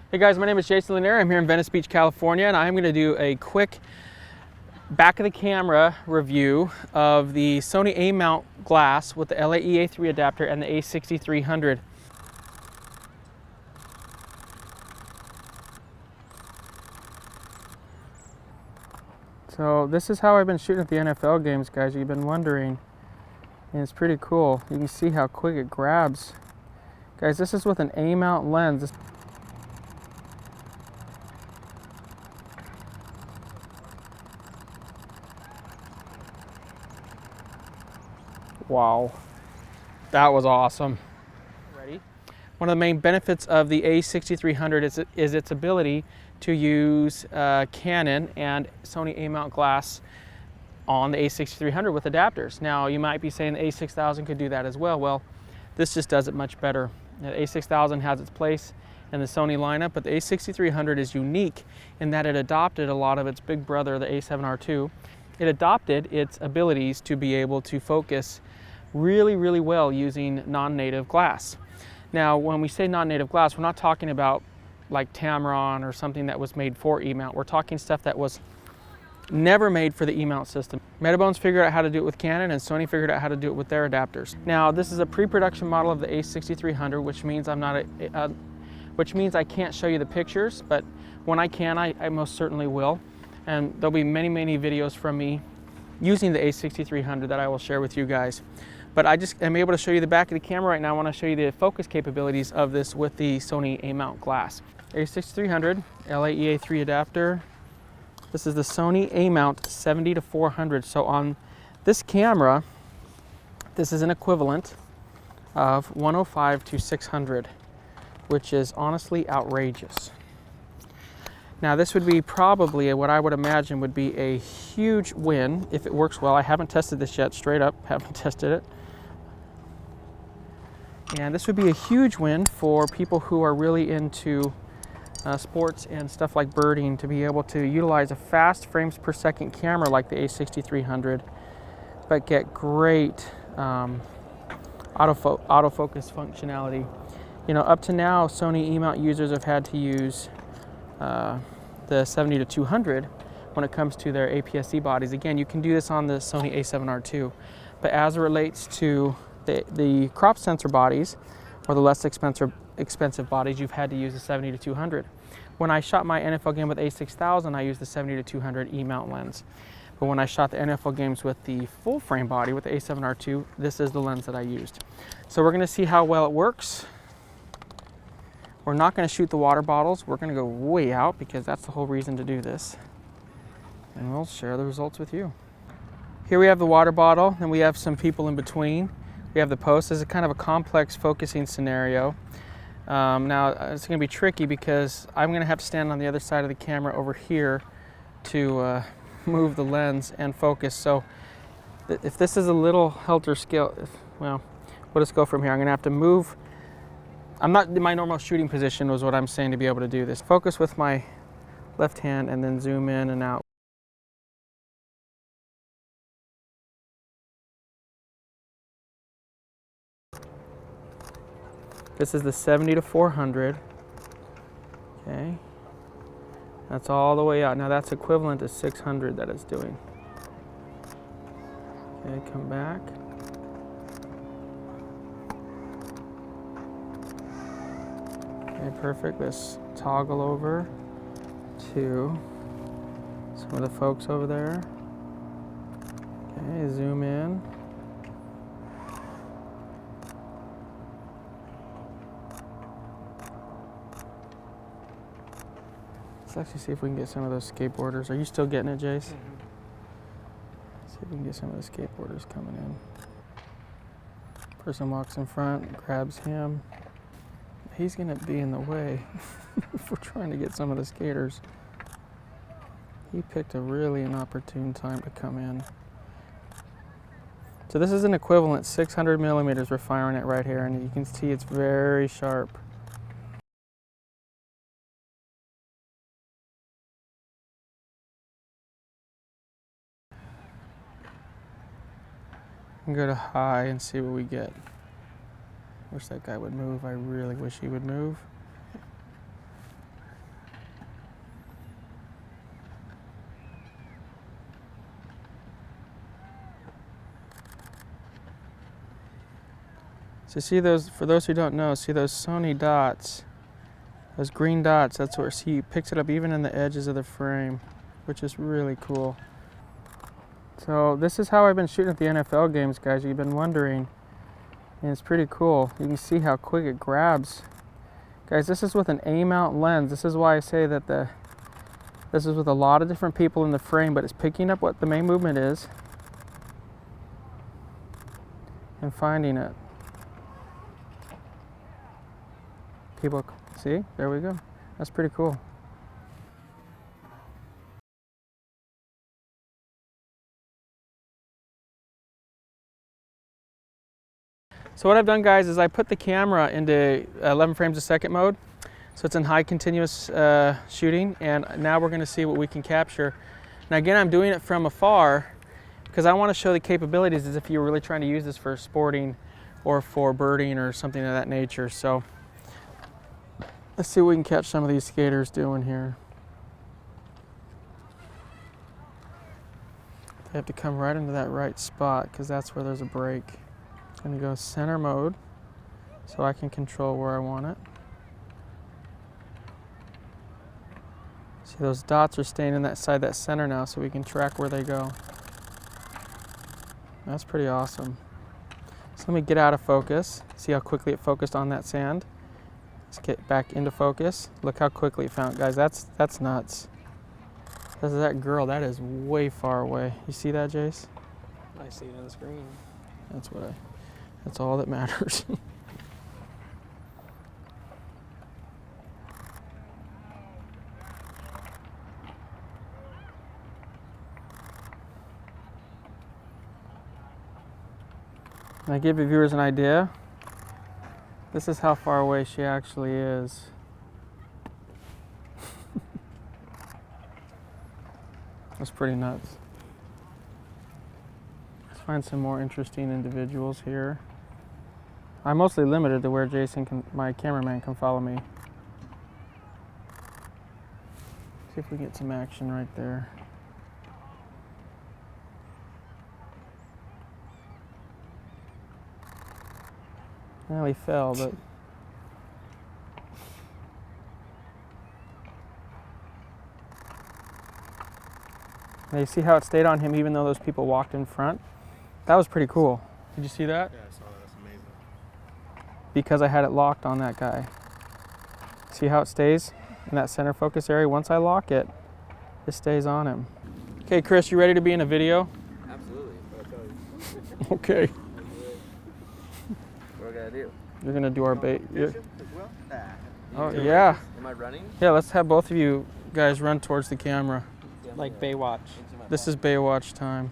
Hey guys, my name is Jason Lanier. I'm here in Venice Beach, California, and I'm going to do a quick back of the camera review of the Sony A-mount glass with the LAE-A3 adapter and the A6300. So this is how I've been shooting at the NFL games, guys. You've been wondering, and it's pretty cool. You can see how quick it grabs. Guys, this is with an A-mount lens. Wow, that was awesome. Ready? One of the main benefits of the A6300 is its ability to use Canon and Sony A-mount glass on the A6300 with adapters. Now you might be saying the A6000 could do that as well. Well, this just does it much better. The A6000 has its place in the Sony lineup, but the A6300 is unique in that it adopted a lot of its big brother, the A7R2. It adopted its abilities to be able to focus really well using non-native glass. Now, when we say non-native glass, we're not talking about like Tamron or something that was made for E-mount. We're talking stuff that was never made for the E-mount system. Metabones figured out how to do it with Canon, and Sony figured out how to do it with their adapters. Now, this is a pre-production model of the A6300, which means which means I can't show you the pictures, but when I can, I most certainly will. And there'll be many videos from me using the A6300 that I will share with you guys. But I just am able to show you the back of the camera right now. I want to show you the focus capabilities of this with the Sony A-mount glass. A6300 LAE-A3 adapter. This is the Sony A-mount 70-400. So on this camera, this is an equivalent of 105-600, which is honestly outrageous. Now this would be probably what I would imagine would be a huge win if it works well. I haven't tested this yet, straight up, haven't tested it. And this would be a huge win for people who are really into sports and stuff like birding, to be able to utilize a fast frames per second camera like the A6300, but get great autofocus functionality. You know, up to now, Sony E-mount users have had to use the 70-200 when it comes to their APS-C bodies. Again, you can do this on the Sony A7R2, but as it relates to the crop sensor bodies, or the less expensive bodies, you've had to use the 70-200. When I shot my NFL game with A6000, I used the 70-200 E-mount lens. But when I shot the NFL games with the full frame body with the A7R2, this is the lens that I used. So we're gonna see how well it works. We're not gonna shoot the water bottles. We're gonna go way out because that's the whole reason to do this. And we'll share the results with you. Here we have the water bottle, and we have some people in between. We have the post. This is kind of a complex focusing scenario. Now it's going to be tricky because I'm going to have to stand on the other side of the camera over here to move the lens and focus. So if this is a little helter-skelter, well, we'll just go from here. I'm going to have to move. I'm not in my normal shooting position was what I'm saying to be able to do this. Focus with my left hand and then zoom in and out. This is the 70-400, okay? That's all the way out. Now that's equivalent to 600 that it's doing. Okay, come back. Okay, perfect. Let's toggle over to some of the folks over there. Okay, zoom in. Let's actually see if we can get some of those skateboarders. Are you still getting it, Jace? Mm-hmm. See if we can get some of the skateboarders coming in. Person walks in front, grabs him. He's gonna be in the way if we're trying to get some of the skaters. He picked a really inopportune time to come in. So this is an equivalent 600 millimeters we're firing at right here, and you can see it's very sharp. Go to high and see what we get. Wish that guy would move. I really wish he would move. So see those, for those who don't know, see those Sony dots, those green dots, that's where, see, he picks it up even in the edges of the frame, which is really cool. So this is how I've been shooting at the NFL games, guys. You've been wondering, and it's pretty cool. You can see how quick it grabs. Guys, this is with an A-mount lens. This is why I say that this is with a lot of different people in the frame, but it's picking up what the main movement is and finding it. People, see, there we go. That's pretty cool. So what I've done, guys, is I put the camera into 11 frames a second mode. So it's in high continuous shooting, and now we're gonna see what we can capture. Now again, I'm doing it from afar because I wanna show the capabilities as if you were really trying to use this for sporting or for birding or something of that nature. So let's see what we can catch some of these skaters doing here. They have to come right into that right spot because that's where there's a break. I'm gonna go center mode so I can control where I want it. See, those dots are staying in that side, that center now, so we can track where they go. That's pretty awesome. So let me get out of focus. See how quickly it focused on that sand? Let's get back into focus. Look how quickly it found, guys. That's nuts. That's that girl, that is way far away. You see that, Jace? I see it on the screen. That's all that matters. And I give you viewers an idea. This is how far away she actually is. That's pretty nuts. Let's find some more interesting individuals here. I'm mostly limited to where Jason can, my cameraman, can follow me. See if we get some action right there. Well, he fell, but now you see how it stayed on him even though those people walked in front? That was pretty cool. Did you see that? Yeah, I saw that. That's amazing. Because I had it locked on that guy. See how it stays in that center focus area? Once I lock it, it stays on him. Okay, Chris, you ready to be in a video? Absolutely. But I'll tell you. Okay. What do I gotta do? You're gonna do our bait. As well? Oh yeah. Am I running? Yeah, let's have both of you guys run towards the camera. Like Baywatch. This is Baywatch time.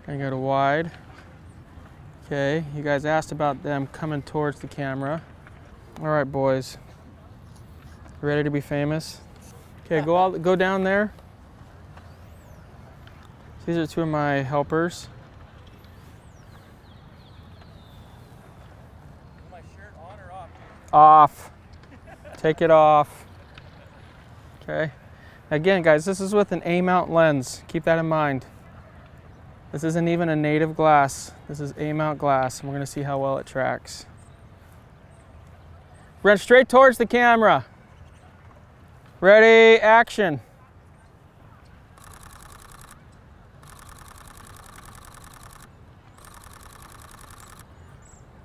I go to wide. Okay, you guys asked about them coming towards the camera. All right, boys. Ready to be famous? Okay, go down there. These are two of my helpers. Is my shirt on or off? Off. Take it off. Okay. Again, guys, this is with an A-mount lens. Keep that in mind. This isn't even a native glass. This is A-mount glass, and we're going to see how well it tracks. Run straight towards the camera. Ready, action.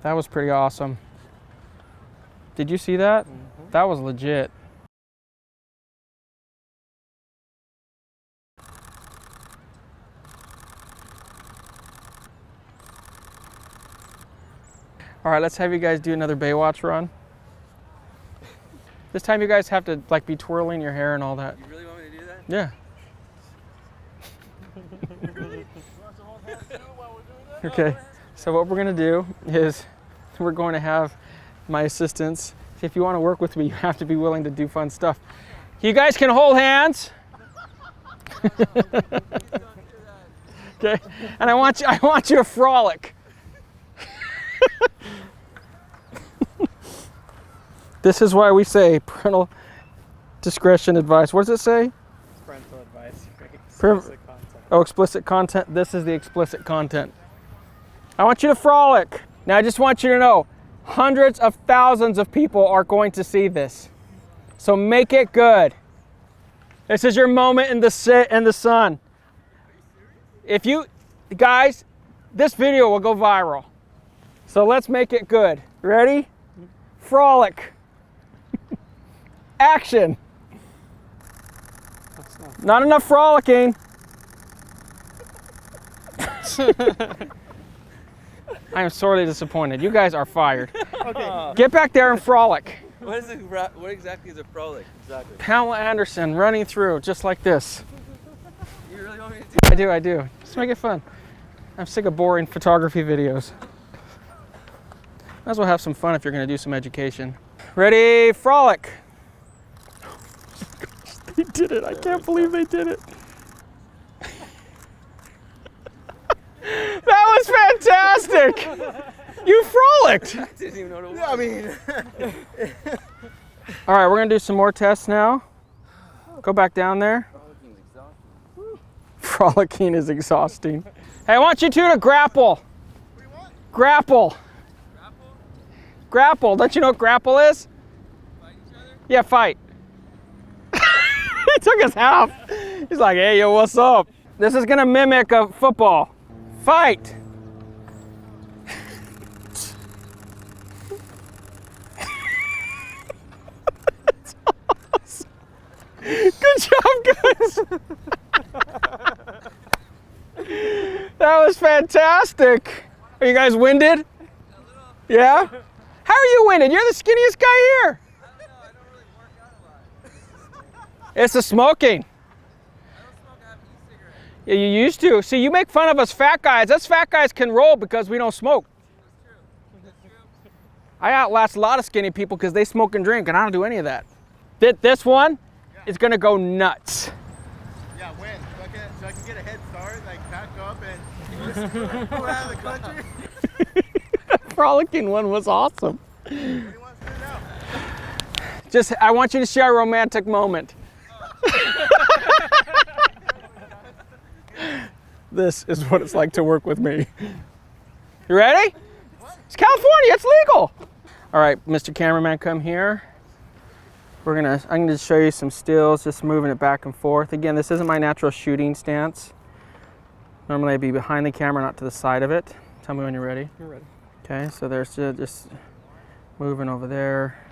That was pretty awesome. Did you see that? Mm-hmm. That was legit. All right, let's have you guys do another Baywatch run. This time you guys have to like be twirling your hair and all that. You really want me to do that? Yeah. Okay, so what we're gonna do is we're going to have my assistants. If you want to work with me, you have to be willing to do fun stuff. You guys can hold hands. Okay, and I want you to frolic. This is why we say parental discretion advice. What does it say? Parental advice. Explicit content. Oh, explicit content. This is the explicit content. I want you to frolic. Now I just want you to know, hundreds of thousands of people are going to see this. So make it good. This is your moment in the sun. If you, guys, this video will go viral. So let's make it good. Ready? Frolic. Action. Not enough frolicking. I am sorely disappointed. You guys are fired. Okay. Get back there and frolic. What exactly is a frolic? Exactly. Pamela Anderson running through just like this. You really want me to do I do. Just make it fun. I'm sick of boring photography videos. Might as well have some fun if you're going to do some education. Ready, frolic. They did it. I can't believe they did it. That was fantastic. You frolicked. I didn't even know what it was. I mean, All right, we're going to do some more tests now. Go back down there. Frolicking is exhausting. Hey, I want you two to grapple. Grapple. Grapple. Don't you know what grapple is? Fight each other? Yeah, fight. He took his hat off. He's like, hey, yo, what's up? This is going to mimic a football. Fight. Good job, guys. That was fantastic. Are you guys winded? Yeah? How are you winded? You're the skinniest guy here. I don't know. I don't really work out a lot. It's the smoking. I don't smoke. I have an e-cigarette. Yeah, you used to. See, you make fun of us fat guys. Us fat guys can roll because we don't smoke. That's true. I outlast a lot of skinny people because they smoke and drink, and I don't do any of that. This one is going to go nuts. yeah, when? So I can get a head start, like pack up and go out of the country. That frolicking one was awesome. What do you want to do now? Just, I want you to share a romantic moment. This is what it's like to work with me. You ready? It's California, it's legal. All right, Mr. Cameraman, come here. I'm gonna show you some stills, just moving it back and forth. Again, this isn't my natural shooting stance. Normally I'd be behind the camera, not to the side of it. Tell me when you're ready. You're ready. Okay, so there's just moving over there.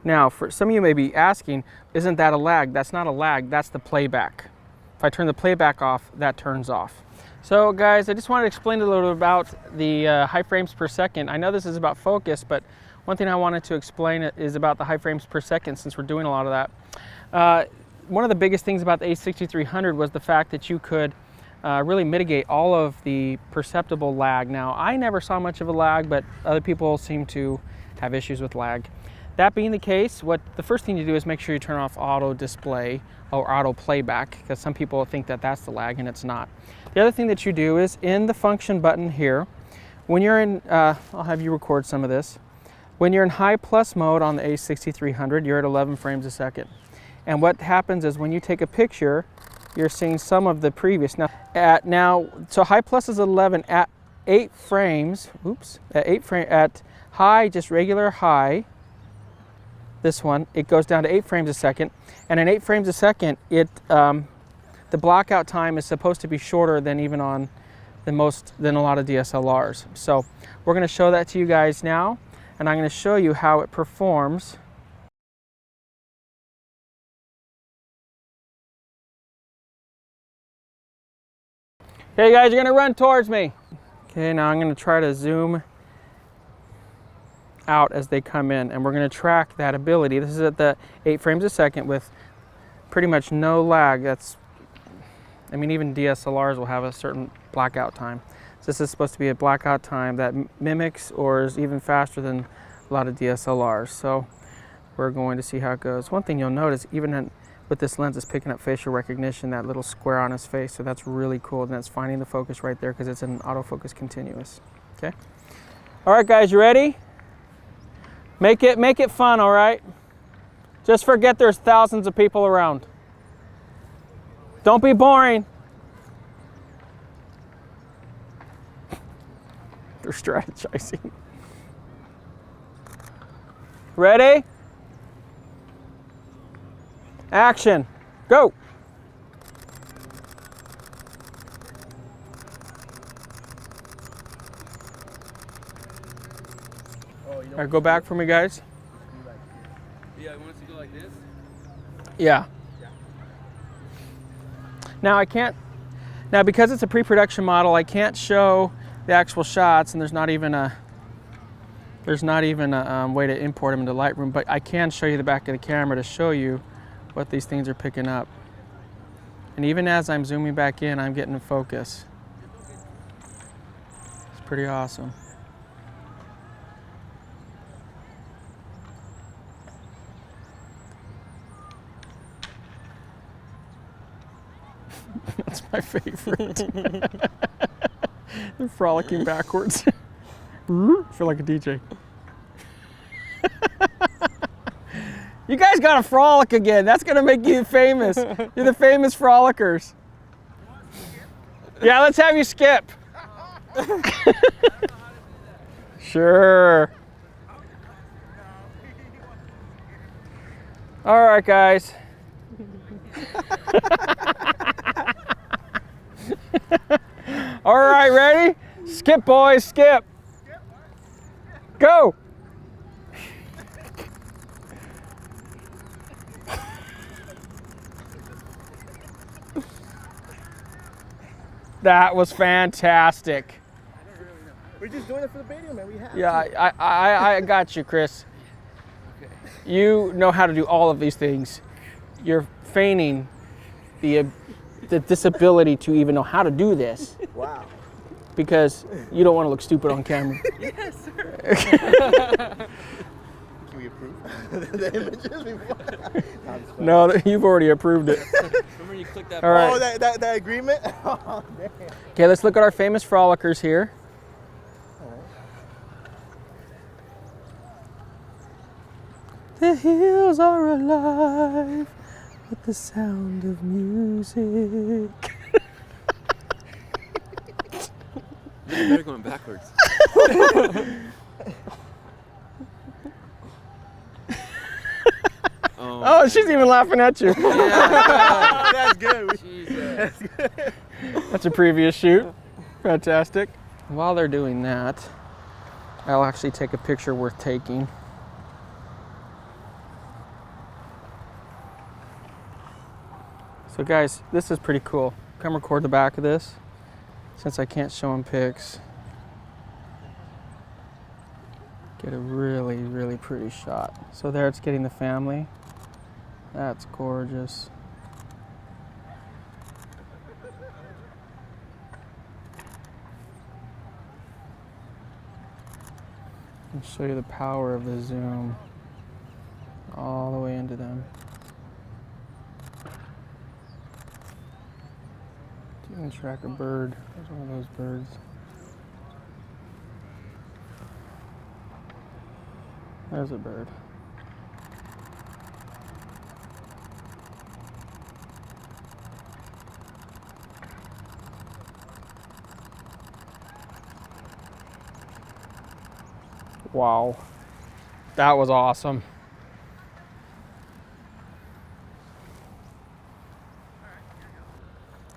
Now, for some of you may be asking, isn't that a lag? That's not a lag, that's the playback. If I turn the playback off, that turns off. So guys, I just wanted to explain a little bit about the high frames per second. I know this is about focus, but one thing I wanted to explain is about the high frames per second, since we're doing a lot of that. One of the biggest things about the A6300 was the fact that you could really mitigate all of the perceptible lag. Now, I never saw much of a lag, but other people seem to have issues with lag. That being the case, the first thing you do is make sure you turn off auto display or auto playback, because some people think that that's the lag and it's not. The other thing that you do is in the function button here, when you're in, I'll have you record some of this. When you're in high plus mode on the A6300, you're at 11 frames a second. And what happens is when you take a picture, you're seeing some of the previous. So high plus is 11 at 8 frames, at high, just regular high, this one, it goes down to 8 frames a second. And in 8 frames a second, the blackout time is supposed to be shorter than even on than a lot of DSLRs. So we're gonna show that to you guys now, and I'm gonna show you how it performs. Okay guys, you're gonna run towards me. Okay, now I'm gonna try to zoom out as they come in, and we're gonna track that ability. This is at the 8 frames a second with pretty much no lag. I mean, even DSLRs will have a certain blackout time. So this is supposed to be a blackout time that mimics or is even faster than a lot of DSLRs. So we're going to see how it goes. One thing you'll notice, even with this lens, is picking up facial recognition, that little square on his face. So that's really cool. And it's finding the focus right there because it's an autofocus continuous. Okay. All right, guys, you ready? Make it fun, all right? Just forget there's thousands of people around. Don't be boring. They're strategizing. Ready? Action. Go. Oh, you All right, go back for me, guys. Yeah, you want us to go like this? Yeah. Now I can't, now because it's a pre-production model, I can't show the actual shots, and there's not even a way to import them into Lightroom, but I can show you the back of the camera to show you what these things are picking up. And even as I'm zooming back in, I'm getting in focus. It's pretty awesome. That's my favorite. They're frolicking backwards. Feel like a DJ. You guys gotta frolic again. That's gonna make you famous. You're the famous frolickers. Yeah, let's have you skip. Sure. All right, guys. All right, ready? Skip, boys, skip. Go. That was fantastic. We're just doing it for the video, man. We have Yeah, I got you, Chris. You know how to do all of these things. You're feigning the disability to even know how to do this Wow. because you don't want to look stupid on camera. Yes, sir. Can we approve the images before? No, you've already approved it. Remember when you click that All right. Oh, that agreement? Oh, man. Okay, let's look at our famous frolickers here. The hills are alive with the sound of music. They're going backwards. Oh, she's even laughing at you. Oh, that's good. Jesus. That's a previous shoot. Fantastic. While they're doing that, I'll actually take a picture worth taking. So guys, this is pretty cool. Come record the back of this, since I can't show them pics. Get a really, really pretty shot. So there it's getting the family. That's gorgeous. I'll show you the power of the zoom all the way into them. Didn't track a bird. There's one of those birds. There's a bird. Wow, that was awesome.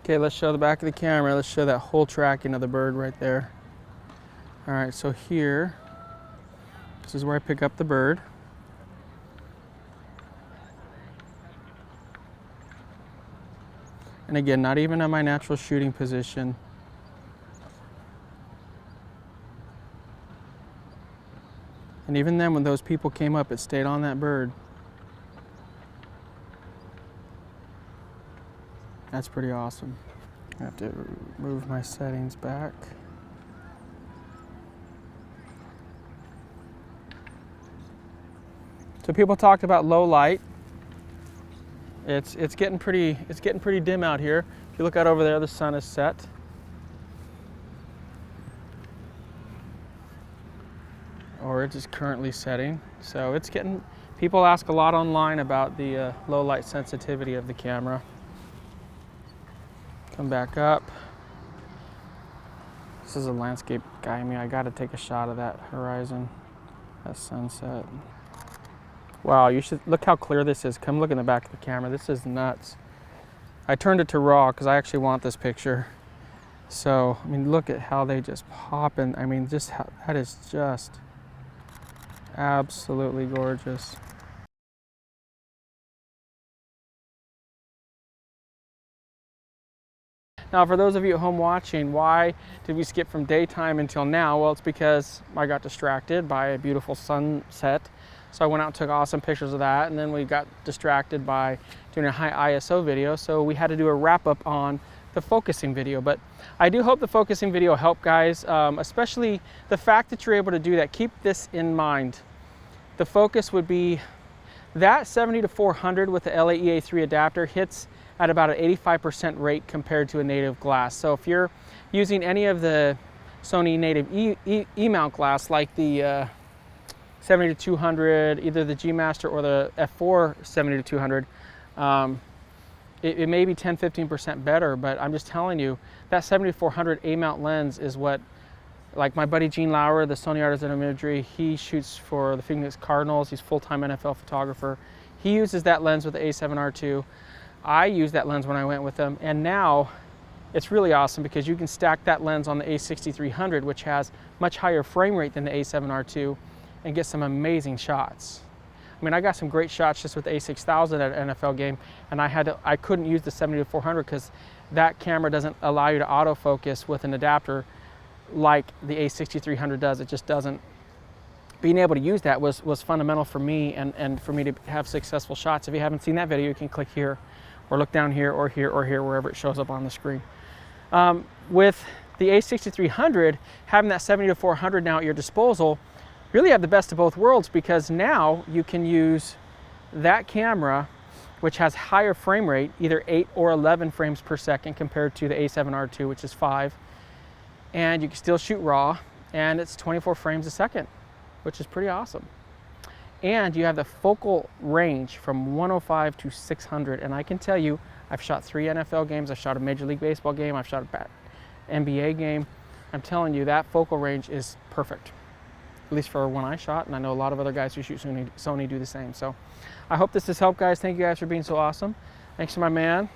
Okay, let's show the back of the camera. Let's show that whole tracking of the bird right there. All right, so here, this is where I pick up the bird. And again, not even in my natural shooting position. And even then, when those people came up, it stayed on that bird. That's pretty awesome. I have to move my settings back. So people talked about low light. It's getting pretty dim out here. If you look out over there, the sun is set. Or storage is currently setting. So it's getting, people ask a lot online about the low light sensitivity of the camera. Come back up. This is a landscape guy. I mean, I got to take a shot of that horizon, that sunset. Wow, you should look how clear this is. Come look in the back of the camera. This is nuts. I turned it to RAW because I actually want this picture. So, I mean, look at how they just pop in. I mean, just how, that is just absolutely gorgeous. Now, for those of you at home watching, why did we skip from daytime until now? Well, it's because I got distracted by a beautiful sunset. So I went out and took awesome pictures of that, and then we got distracted by doing a high ISO video. So we had to do a wrap up on the focusing video. But I do hope the focusing video helped, guys, especially the fact that you're able to do that. Keep this in mind. The focus would be that 70 to 400 with the LAEA3 adapter hits at about an 85% rate compared to a native glass. So if you're using any of the Sony native E-mount glass, like the 70 to 200, either the G Master or the F4 70 to 200, it may be 10-15% better, but I'm just telling you, that 70 to 400 A-mount lens is what, like my buddy Gene Lauer, the Sony Artisan of Imagery, he shoots for the Phoenix Cardinals, he's a full-time NFL photographer. He uses that lens with the A7R2. I used that lens when I went with them, and now it's really awesome because you can stack that lens on the A6300, which has much higher frame rate than the A7R2, and get some amazing shots. I mean, I got some great shots just with the A6000 at an NFL game, and I couldn't use the 70 to 400 because that camera doesn't allow you to autofocus with an adapter like the A6300 does. It just doesn't. Being able to use that was fundamental for me and for me to have successful shots. If you haven't seen that video, you can click here or look down here or here or here, wherever it shows up on the screen. With the A6300, having that 70 to 400 now at your disposal, really have the best of both worlds, because now you can use that camera, which has higher frame rate, either 8 or 11 frames per second compared to the A7R2, which is 5. And you can still shoot RAW, and it's 24 frames a second, which is pretty awesome. And you have the focal range from 105 to 600. And I can tell you, I've shot 3 NFL games, I've shot a Major League Baseball game, I've shot a NBA game. I'm telling you, that focal range is perfect, at least for when I shot, and I know a lot of other guys who shoot Sony do the same. So I hope this has helped, guys. Thank you guys for being so awesome. Thanks to my man,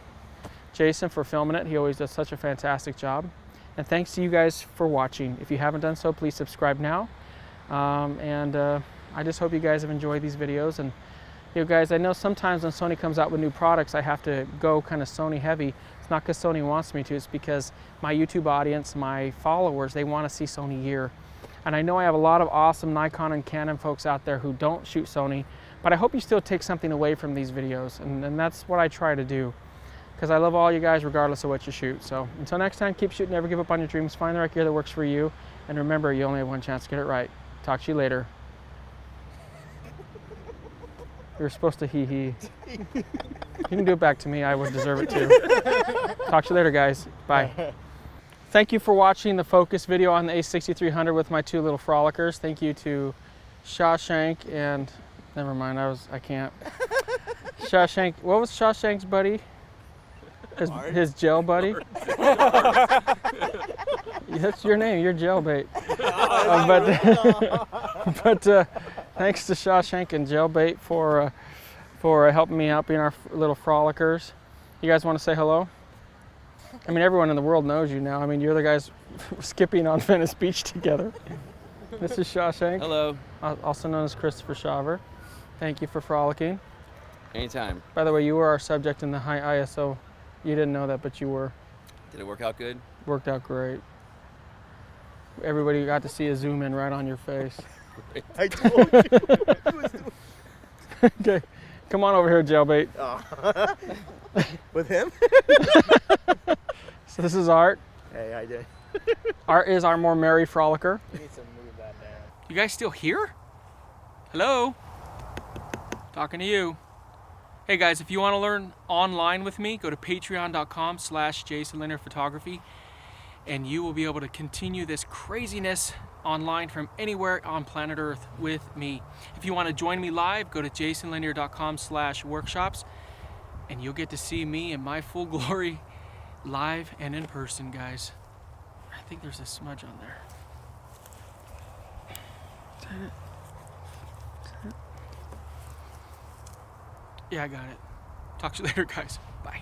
Jason, for filming it. He always does such a fantastic job. And thanks to you guys for watching. If you haven't done so, please subscribe now. I just hope you guys have enjoyed these videos. And you know, guys, I know sometimes when Sony comes out with new products, I have to go kind of Sony heavy. It's not because Sony wants me to, it's because my YouTube audience, my followers, they want to see Sony gear. And I know I have a lot of awesome Nikon and Canon folks out there who don't shoot Sony, but I hope you still take something away from these videos. And that's what I try to do, because I love all you guys regardless of what you shoot. So until next time, keep shooting, never give up on your dreams, find the right gear that works for you, and remember, you only have one chance to get it right. Talk to you later. You were supposed to hee-hee. You can do it back to me, I would deserve it too. Talk to you later, guys. Bye. Thank you for watching the focus video on the A6300 with my 2 little frolickers. Thank you to Shawshank and, never mind, I can't. Shawshank, what was Shawshank's buddy? His gel buddy? That's your name, you're Gelbait. But thanks to Shawshank and Gelbait for helping me out being our little frolickers. You guys want to say hello? I mean, everyone in the world knows you now. I mean, you're the guys skipping on Venice Beach together. This is Shawshank. Hello. Also known as Christopher Shaver. Thank you for frolicking. Anytime. By the way, you were our subject in the high ISO. You didn't know that, but you were. Did it work out good? Worked out great. Everybody got to see a zoom in right on your face. I told you. Okay, come on over here, Gelbait. Oh. With him? So this is Art. Hey, I did. Art is our more merry frolicker. You need to move that down. You guys still here? Hello? Talking to you. Hey guys, if you want to learn online with me, go to patreon.com/JasonLeonardPhotography, and you will be able to continue this craziness online from anywhere on planet Earth with me. If you want to join me live, go to jasonlanier.com/workshops and you'll get to see me in my full glory live and in person, guys. I think there's a smudge on there. Is that it? Is that it? Yeah, I got it. Talk to you later, guys. Bye.